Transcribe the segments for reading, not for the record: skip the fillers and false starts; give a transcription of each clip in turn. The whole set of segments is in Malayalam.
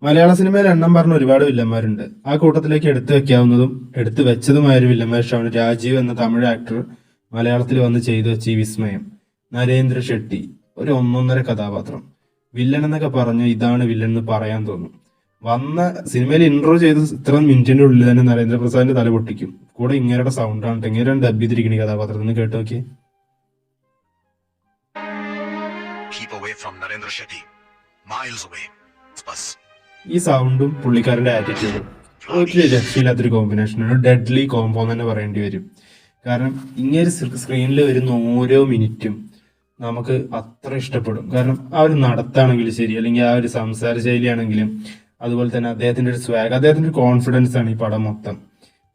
മലയാള സിനിമയിൽ എണ്ണം പറഞ്ഞ ഒരുപാട് വില്ലന്മാരുണ്ട്. ആ കൂട്ടത്തിലേക്ക് എടുത്തു വെക്കാവുന്നതും എടുത്തു വെച്ചതുമായ ഒരു വില്ലൻ വേഷമാണ് രാജീവ് എന്ന തമിഴ് ആക്ടർ മലയാളത്തിൽ വന്ന് ചെയ്തു വെച്ച ഈ വിസ്മയം. നരേന്ദ്ര ഷെട്ടി ഒരു ഒന്നൊന്നര കഥാപാത്രം. വില്ലൻ എന്നൊക്കെ പറഞ്ഞ് ഇതാണ് വില്ലൻ എന്ന് പറയാൻ തോന്നും. വന്ന സിനിമയിൽ ഇൻട്രോ ചെയ്ത് ഇത്ര മിനിറ്റിന്റെ ഉള്ളിൽ തന്നെ നരേന്ദ്രപ്രസാദിന്റെ തല പൊട്ടിക്കും. കൂടെ ഇങ്ങനെയുടെ സൗണ്ടാണ് ഇങ്ങനെ ഡബ് ചെയ്തിരിക്കുന്ന കഥാപാത്രത്തിൽ നിന്ന് കേട്ട് നോക്കി. ഈ സൗണ്ടും പുള്ളിക്കാരന്റെ ആറ്റിറ്റ്യൂഡും ഒരു രക്ഷയില്ലാത്തൊരു കോമ്പിനേഷനാണ്. ഡെഡ്ലി കോംബോ എന്ന് തന്നെ പറയേണ്ടി വരും. കാരണം ഇങ്ങനെ സ്ക്രീനിൽ വരുന്ന ഓരോ മിനിറ്റും നമുക്ക് അത്ര ഇഷ്ടപ്പെടും. കാരണം ആ ഒരു നടത്താണെങ്കിലും ശരി, അല്ലെങ്കിൽ ആ ഒരു സംസാര ശൈലിയാണെങ്കിലും, അതുപോലെ തന്നെ അദ്ദേഹത്തിന്റെ ഒരു സ്വാഗ്, അദ്ദേഹത്തിന്റെ ഒരു കോൺഫിഡൻസ് ആണ് ഈ പടം മൊത്തം.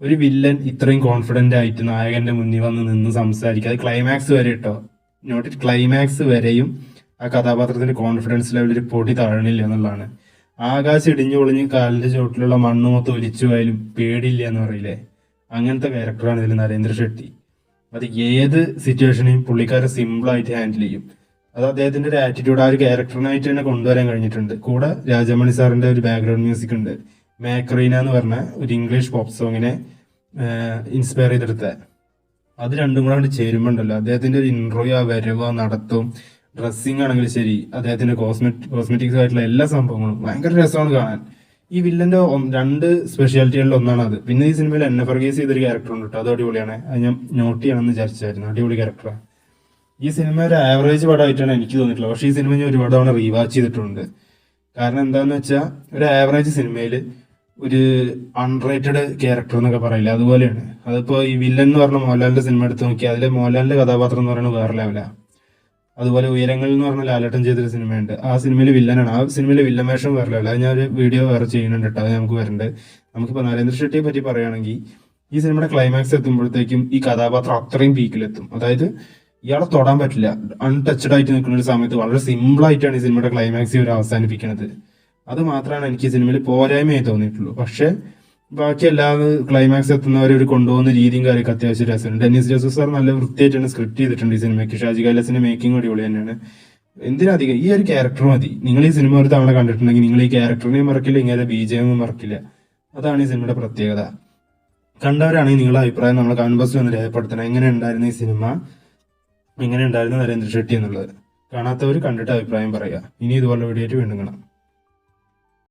ഒരു വില്ലൻ ഇത്രയും കോൺഫിഡന്റ് ആയിട്ട് നായകന്റെ മുന്നിൽ വന്ന് നിന്ന് സംസാരിക്കുക, അത് ക്ലൈമാക്സ് വരെ കേട്ടോ, നോട്ട് ക്ലൈമാക്സ് വരെയും ആ കഥാപാത്രത്തിന്റെ കോൺഫിഡൻസ് ലെവൽ ഒരു പൊടി താഴണില്ല എന്നുള്ളതാണ്. ആകാശം ഇടിഞ്ഞു പൊളിഞ്ഞ് കാലിന്റെ ചുവട്ടിലുള്ള മണ്ണ് മൊത്തം ഒലിച്ചു പോയാലും പേടിയില്ല എന്ന് പറയില്ലേ, അങ്ങനത്തെ ക്യാരക്ടറാണ് ഇതിൽ നരേന്ദ്ര ഷെട്ടി. അത് ഏത് സിറ്റുവേഷനെയും പുള്ളിക്കാരെ സിമ്പിളായിട്ട് ഹാൻഡിൽ ചെയ്യും. അത് അദ്ദേഹത്തിന്റെ ഒരു ആറ്റിറ്റ്യൂഡ് ആ ഒരു ക്യാരക്ടറിനായിട്ട് തന്നെ കൊണ്ടുവരാൻ കഴിഞ്ഞിട്ടുണ്ട്. കൂടെ രാജമണി സാറിന്റെ ഒരു ബാക്ക്ഗ്രൗണ്ട് മ്യൂസിക് ഉണ്ട്. മാക്രീന എന്ന് പറഞ്ഞ ഒരു ഇംഗ്ലീഷ് പോപ്പ് സോങ്ങിനെ ഇൻസ്പയർ ചെയ്തെടുത്ത അത് രണ്ടും കൂടെ ചേരുമ്പോണ്ടല്ലോ അദ്ദേഹത്തിന്റെ ഒരു ഇൻട്രോയോ ആ വരവോ നടത്തും ഡ്രസ്സിങ് ആണെങ്കിലും ശരി, അദ്ദേഹത്തിന്റെ കോസ്മെറ്റിക്സ് ആയിട്ടുള്ള എല്ലാ സംഭവങ്ങളും ഭയങ്കര രസമാണ് കാണാൻ. ഈ വില്ലന്റെ രണ്ട് സ്പെഷ്യാലിറ്റികളിൽ ഒന്നാണ് അത്. പിന്നെ ഈ സിനിമയിൽ എന്നെ ഫർഗേസ് ചെയ്തൊരു ക്യാരക്ടർ ഉണ്ട് കേട്ടോ, അത് അടിപൊളിയാണ്. അത് ഞാൻ നോട്ട് ചെയ്യണമെന്ന് വിചാരിച്ചായിരുന്നു. അടിപൊളി ക്യാരക്ടറാണ്. ഈ സിനിമ ഒരു ആവറേജ് പടമായിട്ടാണ് എനിക്ക് തോന്നിയിട്ടുള്ളത്. പക്ഷേ ഈ സിനിമ ഞാൻ ഒരുപാട് തവണ റീവാച്ച് ചെയ്തിട്ടുണ്ട്. കാരണം എന്താണെന്ന് വെച്ചാൽ ഒരു ആവറേജ് സിനിമയിൽ ഒരു അൺറേറ്റഡ് ക്യാരക്ടർ എന്നൊക്കെ പറയില്ല, അതുപോലെയാണ്. അതിപ്പോൾ ഈ വില്ലൻ എന്ന് പറഞ്ഞ മോഹൻലാലിന്റെ സിനിമ എടുത്ത് നോക്കിയാൽ അതിലെ മോഹൻലാലിന്റെ കഥാപാത്രം എന്ന് പറയുന്നത് വേറെ ലെവലാണ്. അതുപോലെ ഉയരങ്ങളിൽ എന്ന് പറഞ്ഞ ലാലേട്ടൻ ചെയ്തൊരു സിനിമയുണ്ട്, ആ സിനിമയിൽ വില്ലനാണ്. ആ സിനിമയിലെ വില്ലൻ വേഷം വേറെ ലെവല. അത് ഞാനൊരു വീഡിയോ വേറെ ചെയ്യുന്നുണ്ട് കേട്ടോ, അത് നമുക്ക് വരണ്ട്. നമുക്കിപ്പോൾ നരേന്ദ്ര ഷെട്ടിയെ പറ്റി പറയുകയാണെങ്കിൽ ഈ സിനിമയുടെ ക്ലൈമാക്സ് എത്തുമ്പോഴത്തേക്കും ഈ കഥാപാത്രം അത്രയും പീക്കിലെത്തും. അതായത് ഇയാളെ തൊടാൻ പറ്റില്ല, അൺടച്ചഡ് ആയിട്ട് നിൽക്കുന്ന ഒരു സമയത്ത് വളരെ സിമ്പിൾ ആയിട്ടാണ് ഈ സിനിമയുടെ ക്ലൈമാക്സ് ഇവർ അവസാനിപ്പിക്കുന്നത്. അത് മാത്രമാണ് എനിക്ക് ഈ സിനിമയിൽ പോരായ്മയായി തോന്നിയിട്ടുള്ളൂ. പക്ഷെ ബാക്കി എല്ലാ ക്ലൈമാക്സ് എത്തുന്നവരെ ഒരു കൊണ്ടുപോകുന്ന രീതിയും കാര്യമൊക്കെ അത്യാവശ്യം രസമുണ്ട്. ഡെന്നിസ് ജോസഫ് സാർ നല്ല വൃത്തിയായിട്ടാണ് സ്ക്രിപ്റ്റ് ചെയ്തിട്ടുണ്ട് ഈ സിനിമയ്ക്ക്. ഷാജി കൈലാസിന്റെ മേക്കിംഗ് അടിപൊളി തന്നെയാണ്. എന്തിനധികം ഈ ഒരു ക്യാരക്ടർ മതി. നിങ്ങൾ ഈ സിനിമ ഒരു തവണ കണ്ടിട്ടുണ്ടെങ്കിൽ നിങ്ങൾ ഈ ക്യാരക്ടറിനെയും മറക്കില്ല, ഇങ്ങനെ BGM മറക്കില്ല. അതാണ് ഈ സിനിമയുടെ പ്രത്യേകത. കണ്ടവരാണെങ്കിൽ നിങ്ങളുടെ അഭിപ്രായം നമ്മളെ കമന്റ് ബോക്സിൽ ഒന്ന് രേഖപ്പെടുത്തണം. എങ്ങനെ ഉണ്ടായിരുന്നു ഈ സിനിമ, എങ്ങനെ ഉണ്ടായിരുന്നു നരേന്ദ്ര ഷെട്ടി എന്നുള്ളത്. കാണാത്തവർ കണ്ടിട്ട് അഭിപ്രായം പറയുക. ഇനി ഇതുപോലെ വീഡിയോ ആയിട്ട് വീണ്ടും കാണാം.